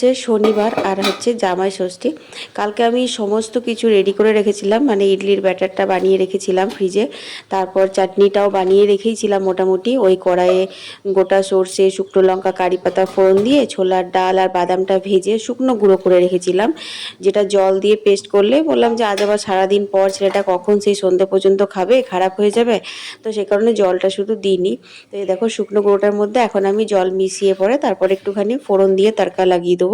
হচ্ছে শনিবার আর হচ্ছে জামাই ষষ্ঠী। কালকে আমি সমস্ত কিছু রেডি করে রেখেছিলাম, মানে ইডলির ব্যাটারটা বানিয়ে রেখেছিলাম ফ্রিজে। তারপর চাটনিটাও বানিয়ে রেখেইছিলাম মোটামুটি। ওই কড়াইয়ে গোটা সর্ষে, শুকনো লঙ্কা, কারি পাতা ফোড়ন দিয়ে ছোলার ডাল আর বাদামটা ভেজে শুকনো গুঁড়ো করে রেখেছিলাম, যেটা জল দিয়ে পেস্ট করলে বললাম যে আজ আবার সারাদিন পর ছেলেটা কখন সেই সন্ধ্যে পর্যন্ত খাবে, খারাপ হয়ে যাবে। তো সে কারণে জলটা শুধু দিইনি। তো এই দেখো শুকনো গুঁড়োটার মধ্যে এখন আমি জল মিশিয়ে পরে তারপর একটুখানি ফোড়ন দিয়ে তড়কা লাগিয়ে দেবো।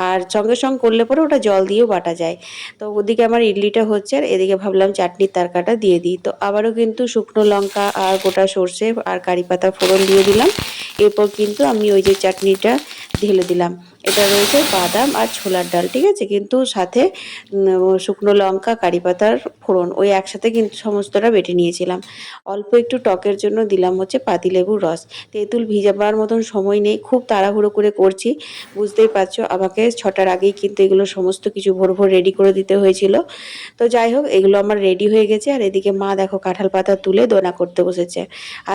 আর সঙ্গে সঙ্গে করলে পরে ওটা জল দিয়েও বাটা যায়। তো ওদিকে আমার ইডলিটা হচ্ছে আর এদিকে ভাবলাম চাটনির তড়কাটা দিয়ে দিই। তো আবারও কিন্তু শুকনো লঙ্কা আর গোটা সর্ষে আর কারি পাতা ফোড়ন দিয়ে দিলাম। এরপর কিন্তু আমি ওই যে চাটনিটা ঢেলে দিলাম। এটা রয়েছে বাদাম আর ছোলার ডাল, ঠিক আছে, কিন্তু সাথে শুকনো লঙ্কা, কারি পাতার ফোড়ন ওই একসাথে কিন্তু সমস্তটা বেটে নিয়েছিলাম। অল্প একটু টকের জন্য দিলাম হচ্ছে পাতিলেবুর রস। তেঁতুল ভিজাবার মতন সময় নেই, খুব তাড়াহুড়ো করে করছি, বুঝতেই পারছো। আমাকে 6টার আগেই কিন্তু এগুলো সমস্ত কিছু ভোর ভোর রেডি করে দিতে হয়েছিল। তো যাই হোক, এগুলো আমার রেডি হয়ে গেছে। আর এদিকে মা দেখো কাঁঠাল পাতা তুলে দোনা করতে বসেছে।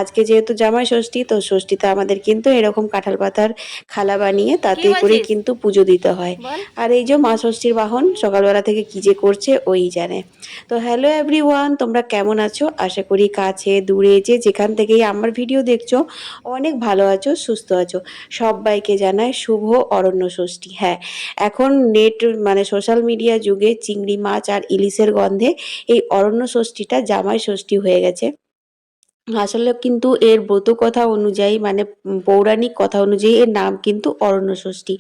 আজকে যেহেতু জামাই ষষ্ঠী, তো ষষ্ঠীতে আমাদের কিন্তু এরকম কাঁঠাল পাতার থালা বানিয়ে তাতে করেই কিন্তু পুজো দিতে হয়। আর এই যে মা ষষ্ঠীর বাহন সকালবেলা থেকে কি যে করছে ওই জানে। তো হ্যালো এভরিওয়ান, তোমরা কেমন আছো? আশা করি কাছে দূরে যে যেখান থেকেই আমার ভিডিও দেখছো অনেক ভালো আছো, সুস্থ আছো। সবাইকে জানাই শুভ অরণ্য ষষ্ঠী। হ্যাঁ, এখন নেট মানে সোশ্যাল মিডিয়া যুগে চিংড়ি মাছ আর ইলিশের গন্ধে এই অরণ্য ষষ্ঠীটা জামাই ষষ্ঠী হয়ে গেছে। আসলে কিন্তু এর ব্রত কথা অনুযায়ী মানে পৌরাণিক কথা অনুযায়ী এর নাম কিন্তু অরণ্য ষষ্ঠী।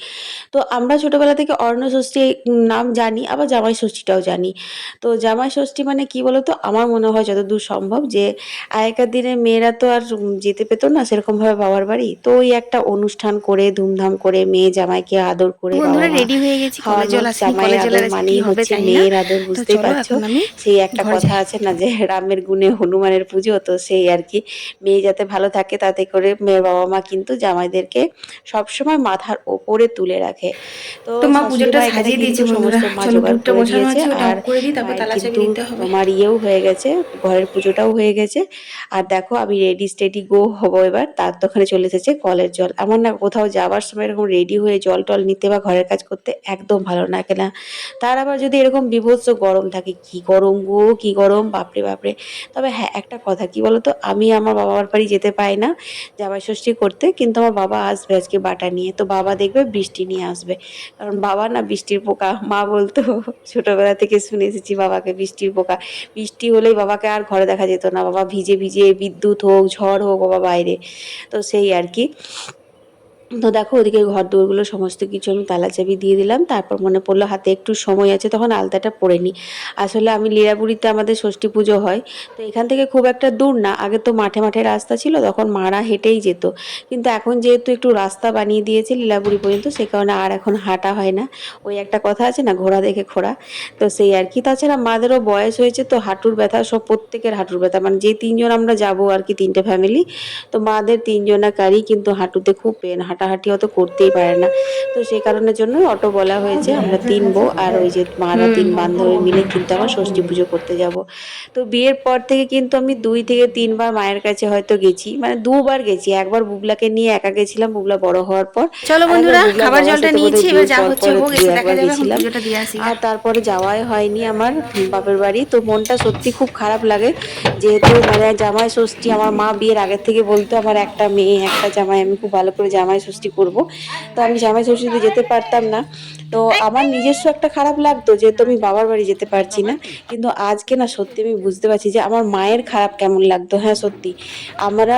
তো আমরা ছোটবেলা থেকে অরণ্য ষষ্ঠী নাম জানি, আবার জামাই ষষ্ঠীটাও জানি। তো জামাই ষষ্ঠী মানে কি বলতো, আমার মনে হয় যতদূর সম্ভব যে আগেকার দিনে মেয়েরা তো আর যেতে পেতো না সেরকমভাবে বাবার বাড়ি। তো ওই একটা অনুষ্ঠান করে ধুমধাম করে মেয়ে জামাইকে আদর করে বাবা বন্ধুরা মা রেডি হয়ে গেছি, খাওয়ানো। কলেজও আসেনি, জামাইয়ের কলেজও আদর আছে কি মানেই হবে হচ্ছে জানি না। মেয়ের আদর, তো বুঝতেই চলো পারছো। এখন আমি সেই একটা ঘরে কথা যাই। আছে না যে রামের গুণে হনুমানের পুজো, তো সেই আর কি। মেয়ে যাতে ভালো থাকে তাতে করে মেয়ের বাবা মা কিন্তু জামাইদেরকে সবসময় মাথার ওপরে তুলে রাখে। তো তো মা শাশুড়ি পুজোটা মা এখানে সাজিয়ে কিন্তু দিয়েছে বন্ধুরা, সমস্ত মা চলো জোগাড় দুধটা করে বসানো দিয়েছে। আছে, ওটা আর অফ করে দিই, তারপর মায়ের তালা চাবি কিন্তু দিতে হবে। তোমার ইয়েও হয়ে গেছে, ঘরের পুজোটাও হয়ে গেছে। আর দেখো আমি রেডি স্টেডি গো হবো এবার। তার তো ওখানে চলে এসেছে কলের জল। আমার না কোথাও যাওয়ার সময় এরকম রেডি হয়ে জল টল নিতে বা ঘরের কাজ করতে একদম ভালো লাগে না। তার আবার যদি এরকম বীভৎস গরম থাকে, কি গরম গো, কি গরম, বাপরে বাপরে। তবে হ্যাঁ, একটা কথা কি বলতো, আমি আমার বাবার বাড়ি যেতে পাই না জামাই ষষ্ঠী করতে, কিন্তু আমার বাবা আসবে আজকে বাটা নিয়ে। তো বাবা দেখবে বৃষ্টি নিয়ে আসবে, কারণ বাবা না বৃষ্টির পোকা। মা বলতো, ছোটবেলা থেকে শুনে এসেছি বাবাকে বৃষ্টির পোকা। বৃষ্টি হলেই বাবাকে আর ঘরে দেখা যেত না, বাবা ভিজে ভিজে বিদ্যুৎ হোক ঝড় হোক বাবা বাইরে। তো সেই আর কি। তো দেখো ওদিকে ঘর দৌড়গুলো সমস্ত কিছু আমি তালা চাবি দিয়ে দিলাম। তারপর মনে পড়লো হাতে একটু সময় আছে, তখন আলতাটা পরে নিই। আসলে আমি লীলাবুড়িতে আমাদের ষষ্ঠী পুজো হয়, তো এখান থেকে খুব একটা দূর না। আগে তো মাঠে মাঠে রাস্তা ছিল, তখন মারা হেঁটেই যেত। কিন্তু এখন যেহেতু একটু রাস্তা বানিয়ে দিয়েছে লীলাবুড়ি পর্যন্ত, সে কারণে আর এখন হাঁটা হয় না। ওই একটা কথা আছে না, ঘোড়া দেখে খোড়া। তো সেই আর কি। তাছাড়া মাদেরও বয়স হয়েছে, তো হাঁটুর ব্যথা সব, প্রত্যেকের হাঁটুর ব্যথা, মানে যে তিনজন আমরা যাবো আর কি, 3টে ফ্যামিলি। তো মাদের তিনজনাকারই কিন্তু হাঁটুতে খুব পেন, হাঁটাহাঁটি অত করতেই পারে না। তো সেই কারণের জন্য অটো বলা হয়েছে। আমরা 3 বউ আর ওই যে মারা 3 বান্ধবী মিলে কিন্তু আমার ষষ্ঠী পুজো করতে যাব। তো বিয়ের পর থেকে কিন্তু আমি 2 থেকে 3 বার মায়ের কাছে হয়তো গেছি, মানে 2 বার গেছি। একবার বুবলাকে নিয়ে একা গেছিলাম, বুবলা বড় হওয়ার পর। চলো আর একবার বন্ধুরা, বুবলার খাবার বাবার জলটা সাথে নিয়েছি, বোধহয় এবার বিয়ের যা পর হচ্ছে পর হোক, দু এসে দেখা একবার যাবে। এখন গেছিলাম। পুজোটা দিয়ে আসি গা। আর তারপরে যাওয়াই হয়নি আমার বাপের বাড়ি। তো মনটা সত্যি খুব খারাপ লাগে, যেহেতু মানে জামাই ষষ্ঠী আমার মা বিয়ের আগের থেকে বলতো আমার একটা মেয়ে একটা জামাই, আমি খুব ভালো করে জামাই ষষ্ঠী করব। তো আমি জামাই ষষ্ঠীতে যেতে পারতাম না। তো আমার নিজস্ব একটা খারাপ লাগতো যেহেতু আমি বাবার বাড়ি যেতে পারছি না। কিন্তু আজকে না সত্যি আমি বুঝতে পারছি যে আমার মায়ের খারাপ কেমন লাগতো। হ্যাঁ সত্যি, আমরা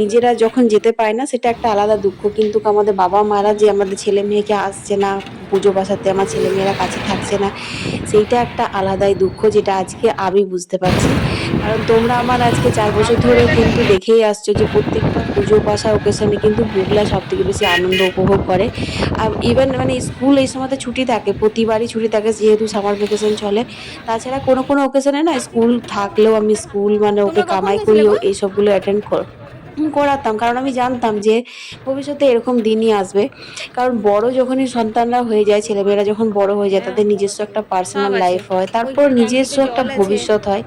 নিজেরা যখন যেতে পারি না সেটা একটা আলাদা দুঃখ, কিন্তু আমাদের বাবা মারা যে আমাদের ছেলে মেয়েকে আসছে না পুজো বাসাতে, আমার ছেলে মেয়েরা কাছে থাকছে না, সেইটা একটা আলাদাই দুঃখ, যেটা আজকে আমি বুঝতে পারছি। কারণ তোমরা আমার আজকে 4 বছর ধরে কিন্তু দেখেই আসছো যে প্রত্যেকটা পুজো পাশা ওকেশনে কিন্তু বুবলা সব থেকে বেশি আনন্দ উপভোগ করে। আর ইভেন মানে স্কুল এই সময়তে ছুটি থাকে, প্রতিবারই ছুটি থাকে যেহেতু সামার ভ্যাকেশন চলে। তাছাড়া কোনো ওকেশনে না স্কুল থাকলেও আমি স্কুল মানে ওকে তোমরা কখন কামাই গেছিলে করিও গো? এইসবগুলো অ্যাটেন্ড করাতাম, কারণ আমি জানতাম যে ভবিষ্যতে এরকম দিনই আসবে। কারণ বড় যখনই সন্তানরা হয়ে যায়, ছেলেমেয়েরা যখন বড় হয়ে যায়, তাদের নিজস্ব একটা সব পার্সোনাল আছে। লাইফ হয়, তারপর ওইখানে নিজস্ব ট্যাঙ্কিতে একটা জল আছে। ভবিষ্যৎ হয়।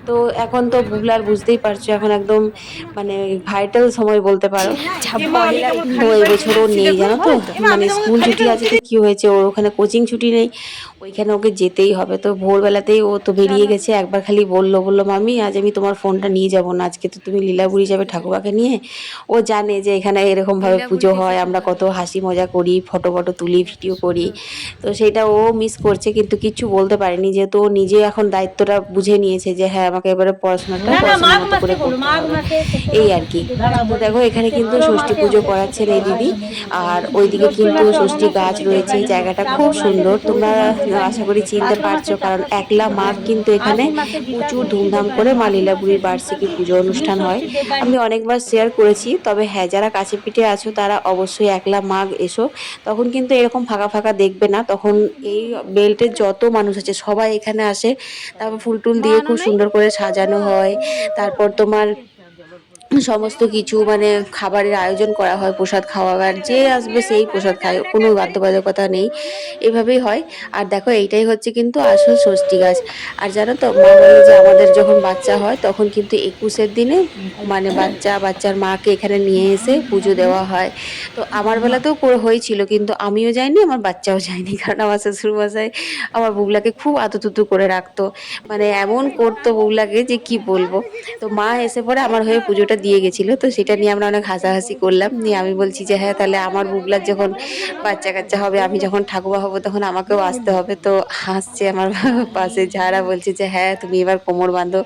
তো এখন তো বুবলার বুঝতেই পারছো, এখন একদম মানে ভাইটাল সময় বলতে পারো। এমা আমি কেমন কিন্তু খালি পায়ে এবছরও হাঁটছি নেই, দেখো। জানো তো। এমা আমি মানে তোমাকে স্কুল খালি ছুটি পায়ে আছে, উঠতে তো দিই। কি হয়েছে, ওর ওখানে কোচিং ছুটি নেই, ওইখানে ওকে যেতেই হবে। তো ভোরবেলাতেই ও তো বেরিয়ে শালা। গেছে, একবার খালি বললো মামি আজ আমি তোমার ফোনটা নিয়ে যাব না, আজকে তো তুমি লীলাবুড়ি যাবে ঠাকুমাকে নিয়ে। ও জানে যে এখানে এরকম ভাবে পুজো লীলাবুড়িতে হয়, কিছু আমরা কত হবে না। হাসি মজা করি, ফটো ফটো তুলি, ভিডিও করি। তো সেটা ও মিস করছে, কিন্তু কিচ্ছু বলতে পারেনি, যেহেতু ও নিজে এখন দায়িত্বটা বুঝে নিয়েছে যে হ্যাঁ আমাকে এবারে পড়াশোনাটা না না পড়াশোনার মাঘ মতো মাসে করে করো, করতে মাঘ হবে। মাসে এই আর কি। তো দেখো এখানে কিন্তু চৈত্র ষষ্ঠী মাসে পুজো হবে। করাচ্ছেন এই দিদি। আর ওইদিকে জ্যৈষ্ঠ কিন্তু মাসে ষষ্ঠী অমাবস্যা গাছ তিথি রয়েছে, দেখায়, এই জায়গাটা খুব শ্রাবণ মাসে সুন্দর, তোমরা ষষ্ঠী দেখায়, আশা করি চিনতে ভাদ্র পারছো, মাসে কারণ চাকরা ষষ্ঠী একলা মাঘ দেখায়, কিন্তু এখানে আশ্বিন মাসে গীতা প্রচুর ষষ্ঠী ধুমধাম দেখায়, করে মা মাঘী মাসে লীলাবুড়ির বার্ষিকী শিবরাত্রি পুজো শিব অনুষ্ঠান হয়। ষষ্ঠী দেখায়। আমি অনেকবার শেয়ার করেছি, তবে হ্যাঁ যারা কাছে পিঠে আছো তারা অবশ্যই একলা মাঘ এসো। তখন কিন্তু এরকম ফাঁকা ফাঁকা দেখবে না, তখন এই বেল্টের যত মানুষ আছে সবাই এখানে আসে। তারপর ফুল টুল মা দিয়ে আনো খুব নাই? সুন্দর করে সাজানো হয়। তারপর তোমার সমস্ত কিছু মানে খাবারের আয়োজন করা হয়, প্রসাদ খাওয়াবার, যে আসবে সেই প্রসাদ খায়, কোনো বাধ্যবাধকতা নেই, এভাবেই হয়। আর দেখো এইটাই হচ্ছে কিন্তু আসল ষষ্ঠী গাছ। আর জানো তো মা বলে যে আমাদের যখন বাচ্চা হয় তখন কিন্তু 21-এর দিনে মানে বাচ্চার মাকে এখানে নিয়ে এসে পুজো দেওয়া হয়। তো আমার বেলাতেও করে হয়েছিল, কিন্তু আমিও যাইনি, আমার বাচ্চাও যায়নি, কারণ আমার শ্বশুরমশাই আমার বুবলাকে খুব আতুতুতু করে রাখতো, মানে এমন করতো বুবলাকে যে কি বলবো। তো মা এসে পরে আমার হয়ে পুজোটা দিয়ে গেছিল, তো সেটা নিয়ে আমরা অনেক হাসাহাসি করলাম, নিয়ে আমি বলছি যে হ্যাঁ তাহলে আমার বুবলার যখন বাচ্চা কাচ্চা হবে, আমি যখন ঠাকুমা হব, তখন আমাকেও আসতে হবে। তো হাসছে আমার পাশে যারা, বলছে যে হ্যাঁ তুমি এবার কোমর বাঁধো।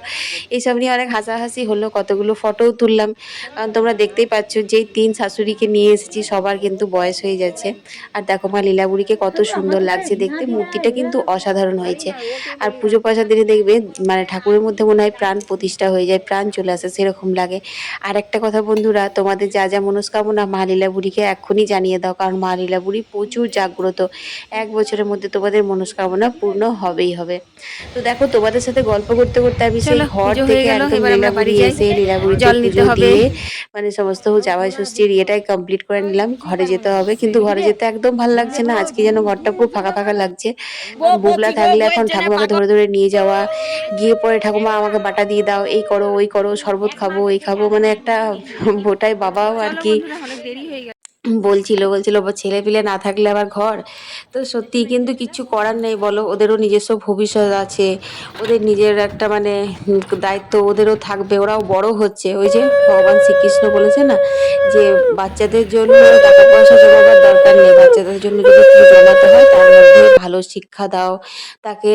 এইসব নিয়ে অনেক হাসাহাসি হলো, কতগুলো ফটোও তুললাম। কারণ তোমরা দেখতেই পাচ্ছ যেই 3 শাশুড়িকে নিয়ে এসেছি সবার কিন্তু বয়স হয়ে যাচ্ছে। আর দেখো মা লীলাবুড়িকে কত সুন্দর লাগছে দেখতে, মূর্তিটা কিন্তু অসাধারণ হয়েছে। আর পুজো পাশার দিনে দেখবে মানে ঠাকুরের মধ্যে মনে হয় প্রাণ প্রতিষ্ঠা হয়ে যায়, প্রাণ চলে আসে, সেরকম লাগে। আর একটা কথা বন্ধুরা, তোমাদের যা যা মনস্কামনা মা লীলাবুড়িকে এক্ষুনি জানিয়ে দাও, কারণ মা লীলাবুড়ি প্রচুর জাগ্রত। 1 বছরের মধ্যে তোমাদের মনস্কামনা পূর্ণ হবেই হবে। তো দেখো তোমাদের সাথে গল্প করতে করতে আমি সেই চলো ঘর পুজো হয়ে থেকে গেল, একদম এবার আমরা বাড়ি লীলাবুড়ি যাই। এসে লীলাবুড়িতে জল নিতে পুজো হবে। দিয়ে মানে সমস্ত জামাই ষষ্ঠীর ইয়েটাই কমপ্লিট করে নিলাম। ঘরে যেতে হবে, কিন্তু ঘরে যেতে একদম ভালো লাগছে না, আজকে যেন ঘরটা পুরো ফাঁকা ফাঁকা লাগছে। কারণ বুবলা থাকলে এখন ঠাকুমাকে ধরে ধরে নিয়ে যাওয়া, গিয়ে পরে ঠাকুমা আমাকে বাটা দিয়ে দাও, এই করো ওই করো, শরবত খাবো এই খাবো, মানে একটা বোটাই বাবাও আর চলো কি বন্ধুরা, অনেক দেরি হয়ে গেল। বলছিল ছেলে পিলে না থাকলে আবার ঘর। তো সত্যি কিন্তু কিচ্ছু করার নেই বলো, ওদেরও নিজস্ব ভবিষ্যৎ আছে, ওদের নিজের একটা মানে দায়িত্ব ওদেরও থাকবে, ওরাও বড় হচ্ছে। ওই যে ভগবান শ্রীকৃষ্ণ বলেছে না যে বাচ্চাদের জন্য টাকা পয়সা জমাবার দরকার নেই, বাচ্চাদের জন্য যদি কিছু জমাতে হয় তার মধ্যে ভালো শিক্ষা দাও, তাকে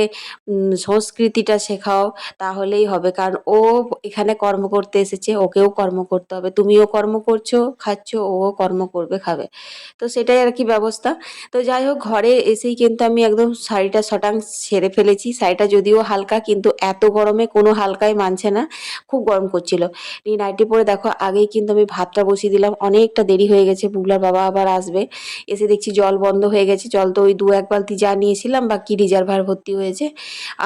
সংস্কৃতিটা শেখাও, তাহলেই হবে। কারণ ও এখানে কর্ম করতে এসেছে, ওকেও কর্ম করতে হবে, তুমিও কর্ম করছো খাচ্ছ, ও কর্ম করবে খাবে। তো সেটাই আর কি ব্যবস্থা। তো যাই হোক ঘরে এসেই কিন্তু আমি একদম শাড়িটা শটাং ছেড়ে ফেলেছি, শাড়িটা যদিও হালকা, কিন্তু এত গরমে কোনো হালকাই মানছে না, খুব গরম করছিল। এই নাইটি পরে দেখো আগেই কিন্তু আমি ভাতটা বসিয়ে দিলাম, অনেকটা দেরি হয়ে গেছে, বুবলার বাবা আবার আসবে। এসে দেখছি জল বন্ধ হয়ে গেছে, জল তো ওই 2-1 বালতি যা নিয়েছিলাম বাকি রিজার্ভার ভর্তি হয়েছে।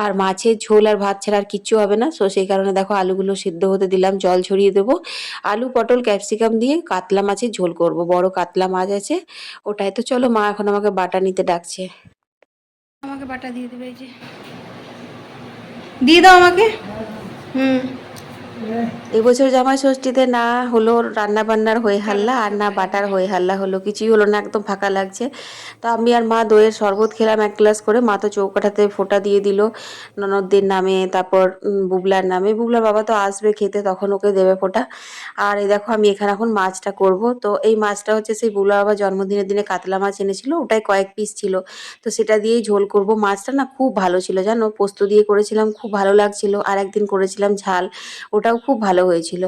আর মাছের ঝোল আর ভাত ছাড়া আর কিচ্ছু হবে না, সো সেই কারণে দেখো আলুগুলো সিদ্ধ হতে দিলাম, জল ছড়িয়ে দেবো। আলু পটল ক্যাপসিকাম দিয়ে কাতলা মাছের ঝোল করব, বড় কাতলা মাছ আছে ওটাই। তো চলো মা এখন আমাকে বাটা নিতে ডাকছে। আমাকে বাটা দিয়ে দেবে, এই যে দিয়ে দাও আমাকে। হুম। এবছর জামাই ষষ্ঠীতে না হলো রান্না বান্নার হয়ে হাল্লা, আর না বাটার হয়ে হাল্লা হলো, কিছুই হলো না, একদম ফাঁকা লাগছে। তো আমি আর মা দইয়ের শরবত খেলাম 1 গ্লাস করে, মা তো চৌকাঠাতে ফোঁটা দিয়ে দিল ননদদের নামে, তারপর বুবলার নামে, বুবলার বাবা তো আসবে খেতে, তখন ওকে দেবে ফোঁটা। আর এই দেখো আমি এখানে এখন মাছটা করব। তো এই মাছটা হচ্ছে সেই বুবলার বাবা জন্মদিনের দিনে কাতলা মাছ এনেছিল, ওটাই কয়েক পিস ছিল, তো সেটা দিয়েই ঝোল করব। মাছটা না খুব ভালো ছিল জানো, পোস্ত দিয়ে করেছিলাম, খুব ভালো লাগছিল। আর একদিন করেছিলাম ঝাল, ওটাও খুব ভালো হয়েছিল।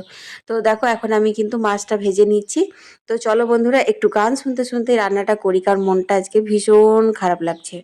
তো দেখো এখন আমি কিন্তু মাছটা ভেজে নিচ্ছি। তো চলো বন্ধুরা একটু গান শুনতে শুনতে রান্নাটা করি, কারণ মনটা আজকে ভীষণ খারাপ লাগছে।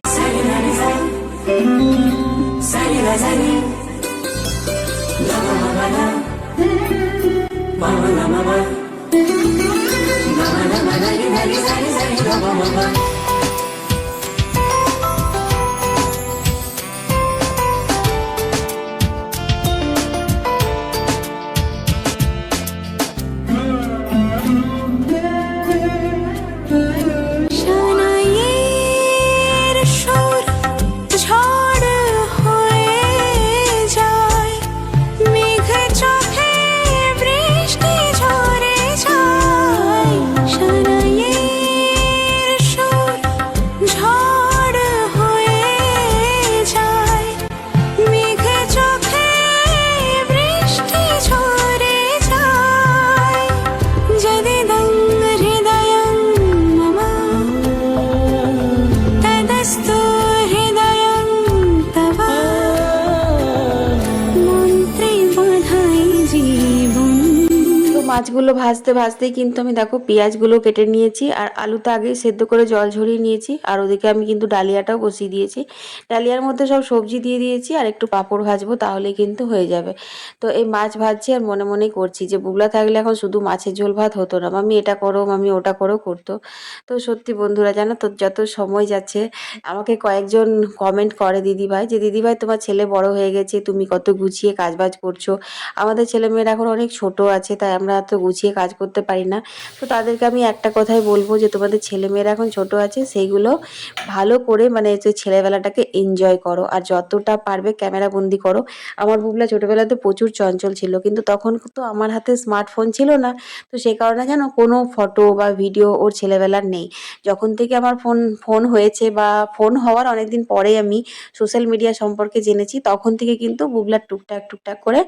মাছগুলো ভাজতে ভাজতেই কিন্তু আমি দেখো পেঁয়াজগুলো কেটে নিয়েছি, আর আলুটা আগেই সেদ্ধ করে জল ঝরিয়ে নিয়েছি। আর ওদিকে আমি কিন্তু ডালিয়াটাও বসিয়ে দিয়েছি। ডালিয়ার মধ্যে সব সবজি দিয়ে দিয়েছি আর একটু পাঁপড় ভাজবো, তাহলেই কিন্তু হয়ে যাবে। তো এই মাছ ভাজছি আর মনে মনেই করছি যে বুবলা থাকলে এখন শুধু মাছের ঝোল ভাত হতো না, মামি এটা করো মামি ওটা করো করতো। তো সত্যি বন্ধুরা জানো তো, যত সময় যাচ্ছে আমাকে কয়েকজন কমেন্ট করে দিদিভাই, যে দিদিভাই তোমার ছেলে বড় হয়ে গেছে, তুমি কত গুছিয়ে কাজবাজ করছো। আমাদের ছেলেমেয়েরা এখন অনেক ছোট আছে, তাই আমরা এত গুছিয়ে কাজ করতে পারি না। তো তাদেরকে আমি একটা কথাই বলবো, যে তোমাদের ছেলেমেয়েরা এখন ছোট আছে, সেইগুলো ভালো করে মানে যে ছেলেবেলাটাকে এনজয় করো, আর যতটা পারবে ক্যামেরা বন্দি করো। আমার বুবলা ছোটবেলাতে প্রচুর চঞ্চল ছিল, কিন্তু তখন তো আমার হাতে স্মার্টফোন ছিল না। তো সেই কারণে জানো কোনো ফটো বা ভিডিও ওর ছেলেবেলার নেই। যখন থেকে আমার ফোন ফোন হয়েছে বা ফোন হওয়ার অনেকদিন পরে আমি সোশ্যাল মিডিয়া সম্পর্কে জেনেছি, তখন থেকে কিন্তু বুবলার টুকটাক টুকটাক করে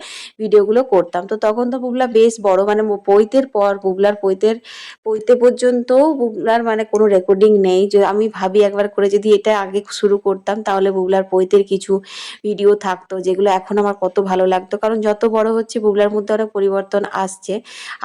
ভিডিওগুলো করতাম। তো তখন তো বুবলা বেশ বড়, মানে পৈতের পর বুবলার পৈতে পর্যন্ত বুবলার মানে কোনো রেকর্ডিং নেই। যে আমি ভাবি একবার করে যদি এটা আগে শুরু করতাম, তাহলে বুবলার পৈতের কিছু ভিডিও থাকতো, যেগুলো এখন আমার কত ভালো লাগতো। কারণ যত বড় হচ্ছে বুবলার মধ্যে অনেক পরিবর্তন আসছে,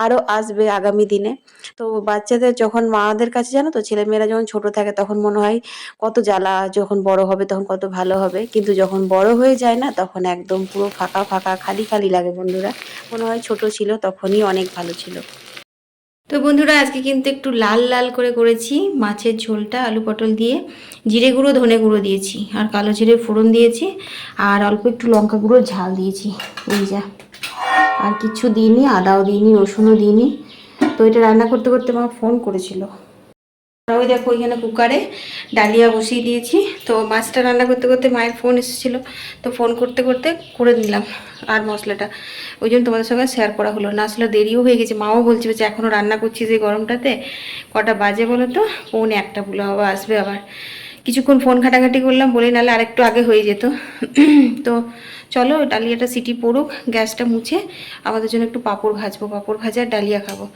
আরও আসবে আগামী দিনে। তো বাচ্চাদের যখন মাদের কাছে জানো তো, ছেলেমেয়েরা যখন ছোট থাকে তখন মনে হয় কত জ্বালা, যখন বড় হবে তখন কত ভালো হবে, কিন্তু যখন বড় হয়ে যায় না, তখন একদম পুরো ফাঁকা ফাঁকা খালি খালি লাগে বন্ধুরা। মনে হয় ছোট ছিল তখনই অনেক ভালো ছিল। তো বন্ধুরা আজকে কিন্তু একটু লাল লাল করে করেছি মাছের ঝোলটা, আলু পটল দিয়ে জিরে গুঁড়ো ধনে গুঁড়ো দিয়েছি, আর কালো জিরে ফোড়ন দিয়েছি, আর অল্প একটু লঙ্কা গুঁড়ো ঝাল দিয়েছি। এই যা, আর কিছু দিইনি, আদাও দিইনি, রসুনও দিইনি। তো এটা রান্না করতে করতে মা ফোন করেছিল। আর ওই দেখো ওইখানে কুকারে ডালিয়া বসিয়ে দিয়েছি। তো মাছটা রান্না করতে করতে মায়ের ফোন এসেছিলো, তো ফোন করতে করতে করে নিলাম আর মশলাটা। ওই জন্য তোমাদের সঙ্গে শেয়ার করা হলো না, আসলে দেরিও হয়ে গেছে। মাও বলছে যে এখনও রান্না করছি যে গরমটাতে। কটা বাজে বলো তো, 1:45 বলে বাবা আসবে আবার। কিছুক্ষণ ফোন ঘাটাঘাটি করলাম বলে, নাহলে আরেকটু আগে হয়ে যেত। তো চলো ডালিয়াটা সিটি পড়ুক, গ্যাসটা মুছে আমাদের জন্য একটু পাঁপড় ভাজবো, পাঁপড় ভাজা আর ডালিয়া খাবো,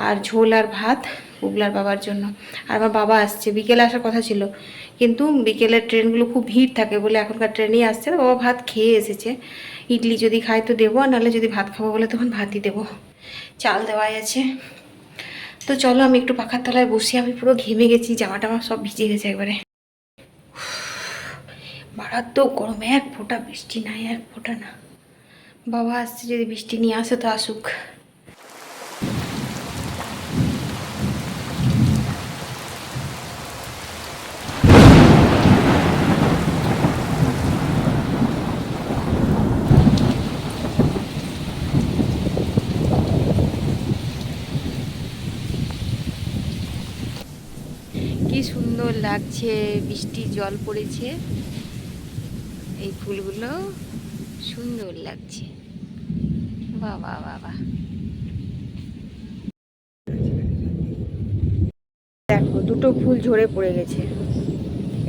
আর ঝোল আর ভাত বুবলার বাবার জন্য। আর আমার বাবা আসছে, বিকেলে আসার কথা ছিল, কিন্তু বিকেলের ট্রেনগুলো খুব ভিড় থাকে বলে এখনকার ট্রেনেই আসছে না। বাবা ভাত খেয়ে এসেছে, ইডলি যদি খায় তো দেবো, আর নাহলে যদি ভাত খাবো বলে তখন ভাতই দেবো, চাল দেওয়াই আছে। তো চলো আমি একটু পাখার তলায় বসি, আমি পুরো ঘেমে গেছি, জামা টামা সব ভিজে গেছে একবারে। মারাত্মক গরম, এক ফোঁটা বৃষ্টি নাই, এক ফোঁটা না। বাবা আসছে, যদি বৃষ্টি নিয়ে আসে তো আসুক। কি সুন্দর লাগছে, বৃষ্টির জল পড়েছে, এই ফুলগুলো সুন্দর লাগছে। বাবা বাবা, দেখো দুটো ফুল ঝরে পড়ে গেছে,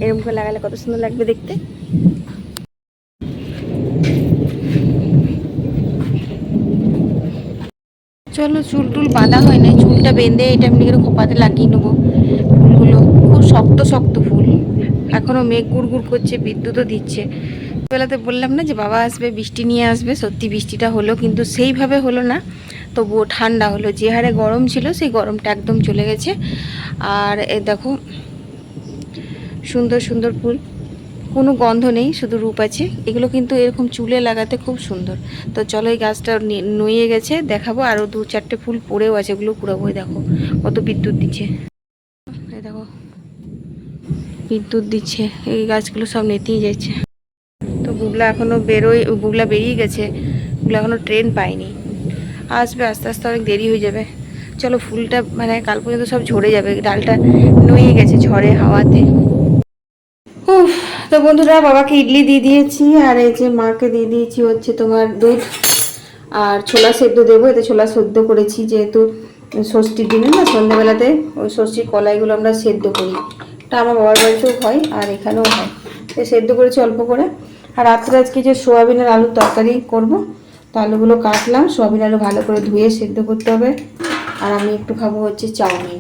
এরকম করে লাগালে কত সুন্দর লাগবে দেখতে। চলো চুল টুল বাঁধা হয় না, চুলটা বেঁধে এটা এমনি করে খোপাতে লাগিয়ে নেবো। ফুলগুলো খুব শক্ত শক্ত ফুল, এখনো মেঘ গুড় করছে, বিদ্যুৎও দিচ্ছে। বেলাতে বললাম না যে বাবা আসবে, বৃষ্টি নিয়ে আসবে, সত্যি বৃষ্টিটা হলো, কিন্তু সেইভাবে হলো না, তবুও ঠান্ডা হলো। যে হারে গরম ছিল সেই গরমটা একদম চলে গেছে। আর এ দেখো সুন্দর সুন্দর ফুল, কোনো গন্ধ নেই, শুধু রূপ আছে। এগুলো কিন্তু এরকম চুলে লাগাতে খুব সুন্দর। তো চলো এই গাছটা নুয়ে গেছে, দেখাবো। আরও 2-4টে ফুল পড়েও আছে, এগুলো পুরাবো। দেখো কত বিদ্যুৎ দিচ্ছে, এই দেখো বিদ্যুৎ দিচ্ছে, এই গাছগুলো সব নেতিয়ে যাচ্ছে। তো বুবলা এখনও বুবলা বেরিয়ে গেছে, বুবলা এখনও ট্রেন পায়নি, আসবে আস্তে আস্তে, অনেক দেরি হয়ে যাবে। চলো ফুলটা মানে কাল পর্যন্ত সব ঝরে যাবে, ডালটা নুয়ে গেছে ঝড়ে হাওয়াতে। উফ, তো বন্ধুরা বাবাকে ইডলি দিয়ে দিয়েছি, আর এই যে মাকে দিয়ে দিয়েছি হচ্ছে তোমার দুধ আর ছোলা সেদ্ধ দেবো। এতে ছোলা সেদ্ধ করেছি, যেহেতু ষষ্ঠীর দিনে না সন্ধ্যাবেলাতে ওই ষষ্ঠীর কলাইগুলো আমরা সেদ্ধ করি, এটা আমার বাবার বাড়িতেও হয় আর এখানেও হয়। তো সেদ্ধ করেছি অল্প করে। আর রাত্রে আজকে যে সোয়াবিনের আলুর তরকারি করব, তো আলুগুলো কাটলাম, সোয়াবিন আলু ভালো করে ধুয়ে সেদ্ধ করতে হবে। আর আমি একটু খাবো হচ্ছে চাউমিন।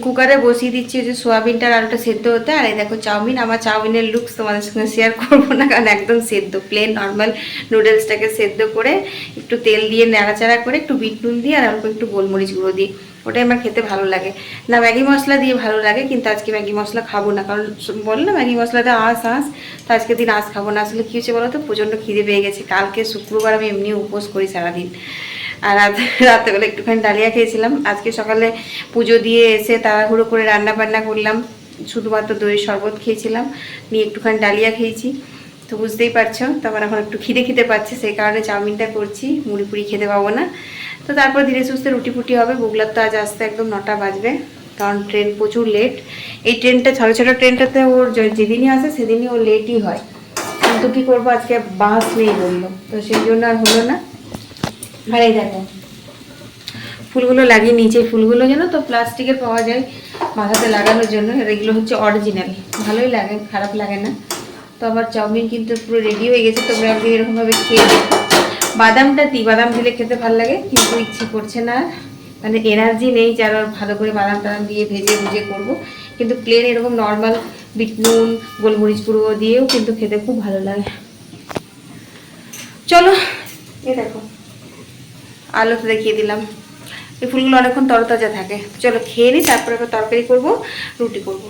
কুকারে বসিয়ে দিচ্ছি ওই যে সোয়াবিনটা আর আলুটা সেদ্ধ হতে। আর এই দেখো চাউমিন, আমার চাউমিনের লুকস তোমাদের সঙ্গে শেয়ার করবো না, কারণ একদম সেদ্ধ প্লেন নর্মাল নুডলসটাকে সেদ্ধ করে একটু তেল দিয়ে নাড়াচাড়া করে একটু বিট নুন দিয়ে আর অল্প একটু গোলমরিচ গুঁড়ো দিই, ওটাই আমার খেতে ভালো লাগে। না ম্যাগি মশলা দিয়ে ভালো লাগে, কিন্তু আজকে ম্যাগি মশলা খাবো না, কারণ বল না ম্যাগি মশলাতে আঁশ, তো আজকে দিন আঁশ খাবো না। আসলে কী হচ্ছে বলো তো, প্রচণ্ড খিদে পেয়ে গেছে। কালকে শুক্রবার আমি এমনি উপোস করি সারাদিন, আর রাত্রেবেলা একটুখানি ডালিয়া খেয়েছিলাম। আজকে সকালে পুজো দিয়ে এসে তাড়াহুড়ো করে রান্না বান্না করলাম, শুধুমাত্র দইয়ের শরবত খেয়েছিলাম, নিয়ে একটুখানি ডালিয়া খেয়েছি। তো বুঝতেই পারছো, তারপর এখন একটু খিদে পাচ্ছে, সেই কারণে চাউমিনটা করছি, মুড়ি পুরি খেতে পাবো না। তো তারপর ধীরে সুস্থে রুটি ফুটি হবে। বুগলার তো আজ আসতে একদম 9টা বাজবে, কারণ ট্রেন প্রচুর লেট। এই ট্রেনটা ছোটো ছোটো ট্রেনটাতে ওর যেদিনই আসে সেদিনই ওর লেটই হয়, কিন্তু কী করবো আজকে বাস নেই বললো, তো সেই জন্য আর হলো না। আর এই দেখো ফুলগুলো লাগিয়ে নিচে, ফুলগুলো যেন তো প্লাস্টিকের পাওয়া যায় মাথাতে লাগানোর জন্য, আর এগুলো হচ্ছে অরিজিনাল, ভালোই লাগে, খারাপ লাগে না। তো আমার চাউমিন কিন্তু পুরো রেডি হয়ে গেছে, তোমরা একদিন এরকমভাবে খেয়ে দেখো। বাদামটা দিই, বাদাম দিলে খেতে ভালো লাগে, কিন্তু ইচ্ছে করছে না, মানে এনার্জি নেই যে আরও ভালো করে বাদাম টাদাম দিয়ে ভেজে ভুজে করবো। কিন্তু প্লেন এরকম নর্মাল বিট নুন গোলমরিচ গুঁড়ো দিয়েও কিন্তু খেতে খুব ভালো লাগে। চলো এ দেখো আলু তো দেখিয়ে দিলাম, এই ফুলগুলো অনেকক্ষণ তরতাজা থাকে। চলো খেয়ে নিই, তারপরে তরকারি করবো, রুটি করবো।